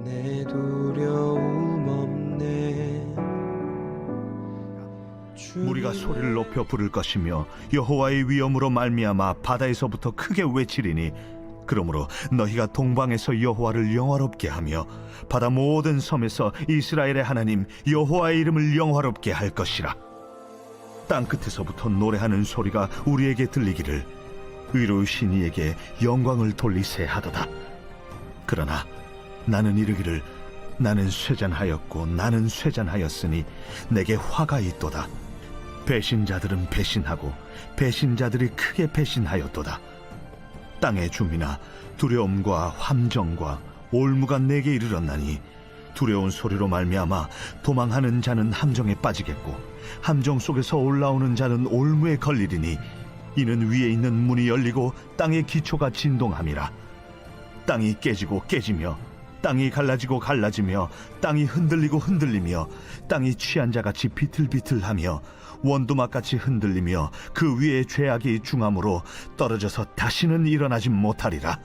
내 두려움 없네. 무리가 소리를 높여 부를 것이며 여호와의 위엄으로 말미암아 바다에서부터 크게 외치리니 그러므로 너희가 동방에서 여호와를 영화롭게 하며 바다 모든 섬에서 이스라엘의 하나님 여호와의 이름을 영화롭게 할 것이라. 땅 끝에서부터 노래하는 소리가 우리에게 들리기를 의로우신 이에게 영광을 돌리세 하도다. 그러나 나는 이르기를 나는 쇠잔하였고 나는 쇠잔하였으니 내게 화가 있도다. 배신자들은 배신하고 배신자들이 크게 배신하였도다. 땅의 주민아, 두려움과 함정과 올무가 내게 이르렀나니 두려운 소리로 말미암아 도망하는 자는 함정에 빠지겠고 함정 속에서 올라오는 자는 올무에 걸리리니 이는 위에 있는 문이 열리고 땅의 기초가 진동함이라. 땅이 깨지고 깨지며 땅이 갈라지고 갈라지며 땅이 흔들리고 흔들리며 땅이 취한 자같이 비틀비틀하며 원두막같이 흔들리며 그 위에 죄악이 중함으로 떨어져서 다시는 일어나지 못하리라.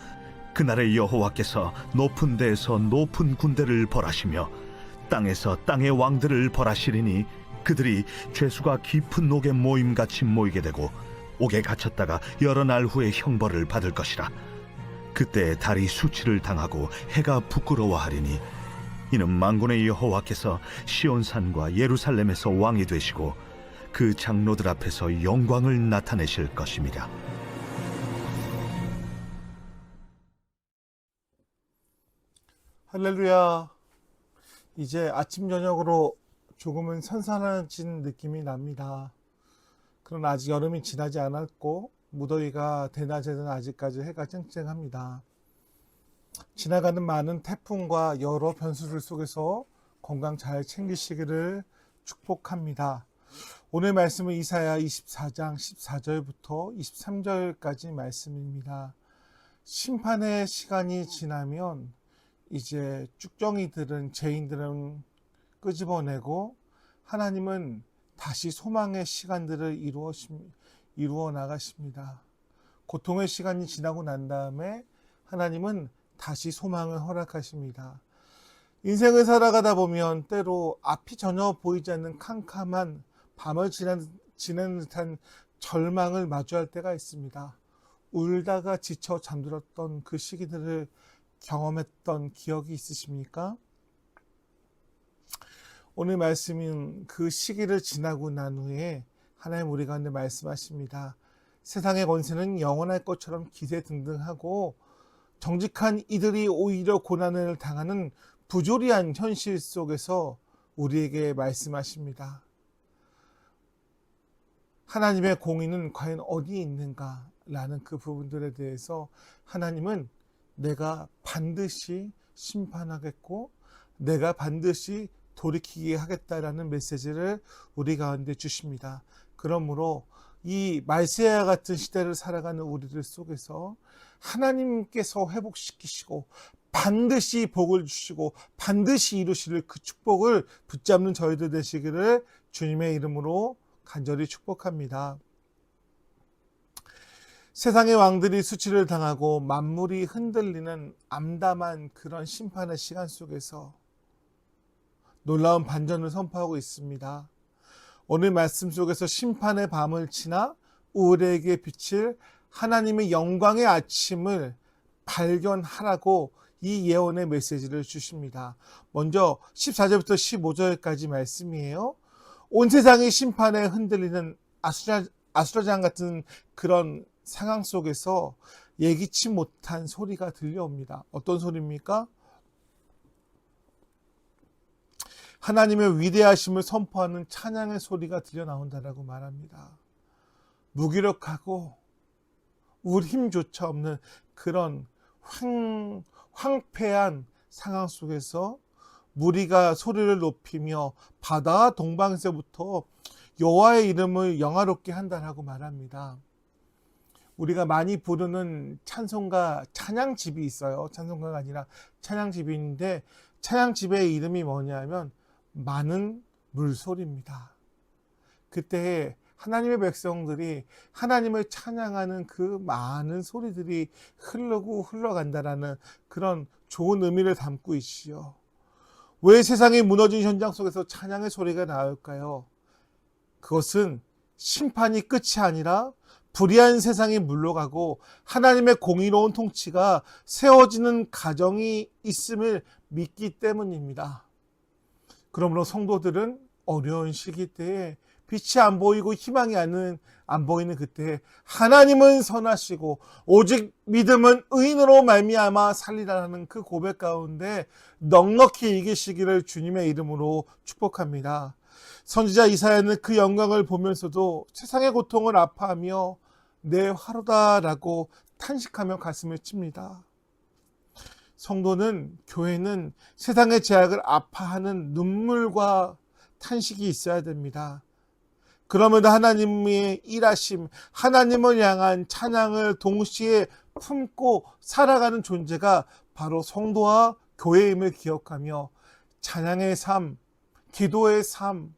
그날에 여호와께서 높은 데에서 높은 군대를 벌하시며 땅에서 땅의 왕들을 벌하시리니 그들이 죄수가 깊은 옥에 모임같이 모이게 되고 옥에 갇혔다가 여러 날 후에 형벌을 받을 것이라. 그때 달이 수치를 당하고 해가 부끄러워하리니 이는 만군의 여호와께서 시온산과 예루살렘에서 왕이 되시고 그 장로들 앞에서 영광을 나타내실 것입니다. 할렐루야. 이제 아침 저녁으로 조금은 선선해진 느낌이 납니다. 그러나 아직 여름이 지나지 않았고 무더위가 대낮에는 아직까지 해가 쨍쨍합니다. 지나가는 많은 태풍과 여러 변수들 속에서 건강 잘 챙기시기를 축복합니다. 오늘 말씀은 이사야 24장 14절부터 23절까지 말씀입니다. 심판의 시간이 지나면 이제 쭉정이들은, 죄인들은 끄집어내고 하나님은 다시 소망의 시간들을 이루어 나가십니다. 고통의 시간이 지나고 난 다음에 하나님은 다시 소망을 허락하십니다. 인생을 살아가다 보면 때로 앞이 전혀 보이지 않는 캄캄한 밤을 지내는 듯한 절망을 마주할 때가 있습니다. 울다가 지쳐 잠들었던 그 시기들을 경험했던 기억이 있으십니까? 오늘 말씀은 그 시기를 지나고 난 후에 하나님 우리 가운데 말씀하십니다. 세상의 권세는 영원할 것처럼 기세등등하고 정직한 이들이 오히려 고난을 당하는 부조리한 현실 속에서 우리에게 말씀하십니다. 하나님의 공의는 과연 어디에 있는가? 라는 그 부분들에 대해서 하나님은 내가 반드시 심판하겠고 내가 반드시 돌이키게 하겠다라는 메시지를 우리 가운데 주십니다. 그러므로 이 말세와 같은 시대를 살아가는 우리들 속에서 하나님께서 회복시키시고 반드시 복을 주시고 반드시 이루실 그 축복을 붙잡는 저희들 되시기를 주님의 이름으로 간절히 축복합니다. 세상의 왕들이 수치를 당하고 만물이 흔들리는 암담한 그런 심판의 시간 속에서 놀라운 반전을 선포하고 있습니다. 오늘 말씀 속에서 심판의 밤을 지나 우리에게 비칠 하나님의 영광의 아침을 발견하라고 이 예언의 메시지를 주십니다. 먼저 14절부터 15절까지 말씀이에요. 온 세상이 심판에 흔들리는 아수라장 같은 그런 상황 속에서 예기치 못한 소리가 들려옵니다. 어떤 소리입니까? 하나님의 위대하심을 선포하는 찬양의 소리가 들려 나온다라고 말합니다. 무기력하고 우리 힘조차 없는 그런 황폐한 상황 속에서 무리가 소리를 높이며 바다 동방에서부터 여호와의 이름을 영화롭게 한다라고 말합니다. 우리가 많이 부르는 찬송가, 찬양집이 있어요. 찬송가가 아니라 찬양집이 있는데 찬양집의 이름이 뭐냐면 많은 물소리입니다. 그때 하나님의 백성들이 하나님을 찬양하는 그 많은 소리들이 흘러간다라는 그런 좋은 의미를 담고 있지요. 왜 세상이 무너진 현장 속에서 찬양의 소리가 나올까요? 그것은 심판이 끝이 아니라 불의한 세상이 물러가고 하나님의 공의로운 통치가 세워지는 가정이 있음을 믿기 때문입니다. 그러므로 성도들은 어려운 시기 때에 빛이 안 보이고 희망이 안 보이는 그때 하나님은 선하시고 오직 믿음은 의인으로 말미암아 살리라는 그 고백 가운데 넉넉히 이기시기를 주님의 이름으로 축복합니다. 선지자 이사야는 그 영광을 보면서도 세상의 고통을 아파하며 내 화로다라고 탄식하며 가슴을 칩니다. 성도는, 교회는 세상의 제약을 아파하는 눈물과 탄식이 있어야 됩니다. 그러면 하나님의 일하심, 하나님을 향한 찬양을 동시에 품고 살아가는 존재가 바로 성도와 교회임을 기억하며 찬양의 삶, 기도의 삶,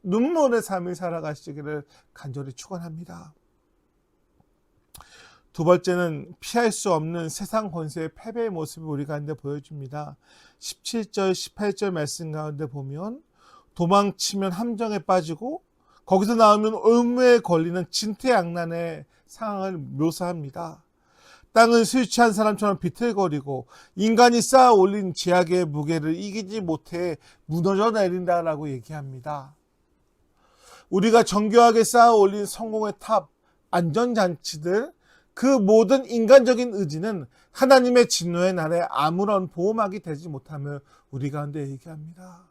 눈물의 삶을 살아가시기를 간절히 축원합니다. 두 번째는 피할 수 없는 세상 권세의 패배의 모습을 우리 가운데 보여줍니다. 17절, 18절 말씀 가운데 보면 도망치면 함정에 빠지고 거기서 나오면 올무에 걸리는 진퇴양난의 상황을 묘사합니다. 땅은 술 취한 사람처럼 비틀거리고 인간이 쌓아 올린 제약의 무게를 이기지 못해 무너져 내린다라고 얘기합니다. 우리가 정교하게 쌓아 올린 성공의 탑, 안전장치들, 그 모든 인간적인 의지는 하나님의 진노의 날에 아무런 보호막이 되지 못함을 우리 가운데 얘기합니다.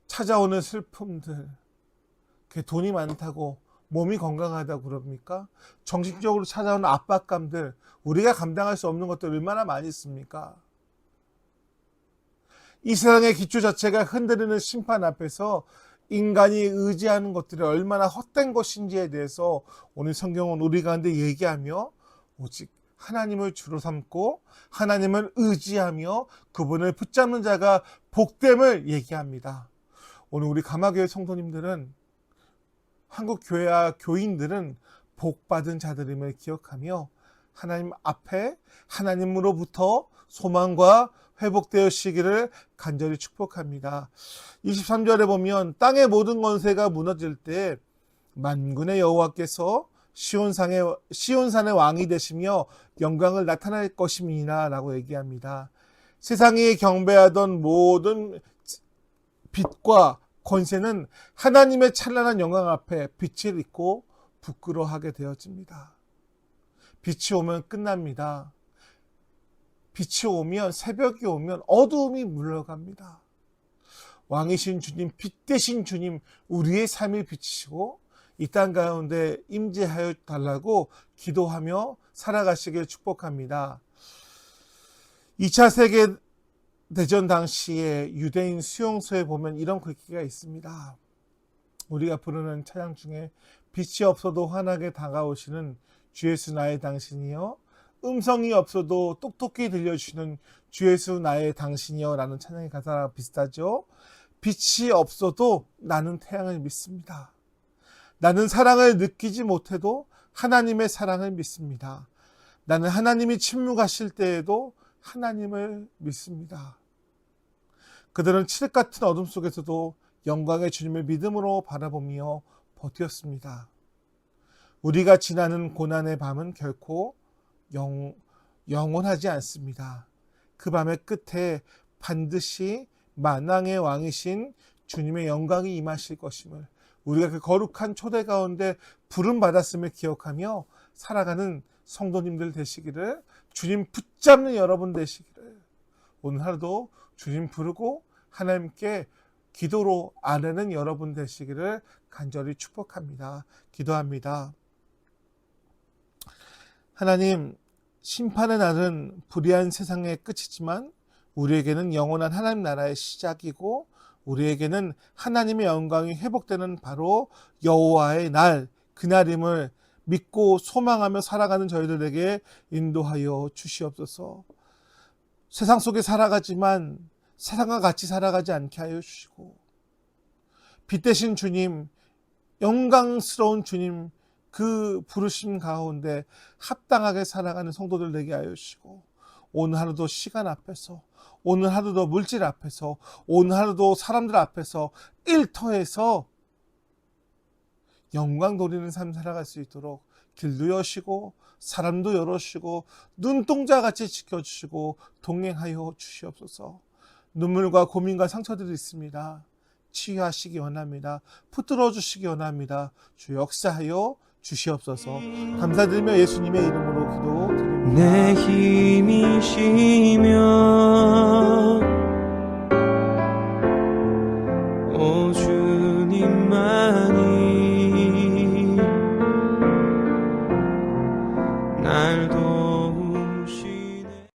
찾아오는 슬픔들, 돈이 많다고 몸이 건강하다고 그럽니까? 정신적으로 찾아오는 압박감들, 우리가 감당할 수 없는 것들 얼마나 많이 있습니까? 이 세상의 기초 자체가 흔들리는 심판 앞에서 인간이 의지하는 것들이 얼마나 헛된 것인지에 대해서 오늘 성경은 우리 가운데 얘기하며 오직 하나님을 주로 삼고 하나님을 의지하며 그분을 붙잡는 자가 복됨을 얘기합니다. 오늘 우리 감화교회 성도님들은, 한국 교회와 교인들은 복받은 자들임을 기억하며 하나님 앞에 하나님으로부터 소망과 회복되시기를 간절히 축복합니다. 23절에 보면 땅의 모든 권세가 무너질 때 만군의 여호와께서 시온산의 왕이 되시며 영광을 나타낼 것임이나 라고 얘기합니다. 세상이 경배하던 모든 빛과 권세는 하나님의 찬란한 영광 앞에 빛을 잃고 부끄러워하게 되어집니다. 빛이 오면 끝납니다. 빛이 오면, 새벽이 오면 어두움이 물러갑니다. 왕이신 주님, 빛 되신 주님, 우리의 삶을 비치시고 이 땅 가운데 임재하여 달라고 기도하며 살아가시길 축복합니다. 2차 세계대전 당시에 유대인 수용소에 보면 이런 글귀가 있습니다. 우리가 부르는 찬양 중에 빛이 없어도 환하게 다가오시는 주 예수 나의 당신이여, 음성이 없어도 똑똑히 들려주시는 주 예수 나의 당신이여 라는 찬양의 가사랑 비슷하죠. 빛이 없어도 나는 태양을 믿습니다. 나는 사랑을 느끼지 못해도 하나님의 사랑을 믿습니다. 나는 하나님이 침묵하실 때에도 하나님을 믿습니다. 그들은 칠흑 같은 어둠 속에서도 영광의 주님을 믿음으로 바라보며 버텼습니다. 우리가 지나는 고난의 밤은 결코 영원하지 않습니다. 그 밤의 끝에 반드시 만왕의 왕이신 주님의 영광이 임하실 것임을, 우리가 그 거룩한 초대 가운데 부름 받았음을 기억하며 살아가는 성도님들 되시기를, 주님 붙잡는 여러분 되시기를, 오늘 하루도 주님 부르고 하나님께 기도로 아뢰는 여러분 되시기를 간절히 축복합니다. 기도합니다. 하나님, 심판의 날은 불의한 세상의 끝이지만 우리에게는 영원한 하나님 나라의 시작이고 우리에게는 하나님의 영광이 회복되는 바로 여호와의 날, 그날임을 믿고 소망하며 살아가는 저희들에게 인도하여 주시옵소서. 세상 속에 살아가지만 세상과 같이 살아가지 않게 하여 주시고, 빛 대신 주님, 영광스러운 주님, 그 부르심 가운데 합당하게 살아가는 성도들 되게 하여 주시고, 오늘 하루도 시간 앞에서, 오늘 하루도 물질 앞에서, 오늘 하루도 사람들 앞에서 일터에서 영광 돌리는 삶 살아갈 수 있도록 길도 여시고 사람도 열어주시고 눈동자같이 지켜주시고 동행하여 주시옵소서. 눈물과 고민과 상처들이 있습니다. 치유하시기 원합니다. 붙들어 주시기 원합니다. 주 역사하여 주시옵소서. 감사드리며 예수님의 이름으로 기도드립니다. 내 힘이시며 오 주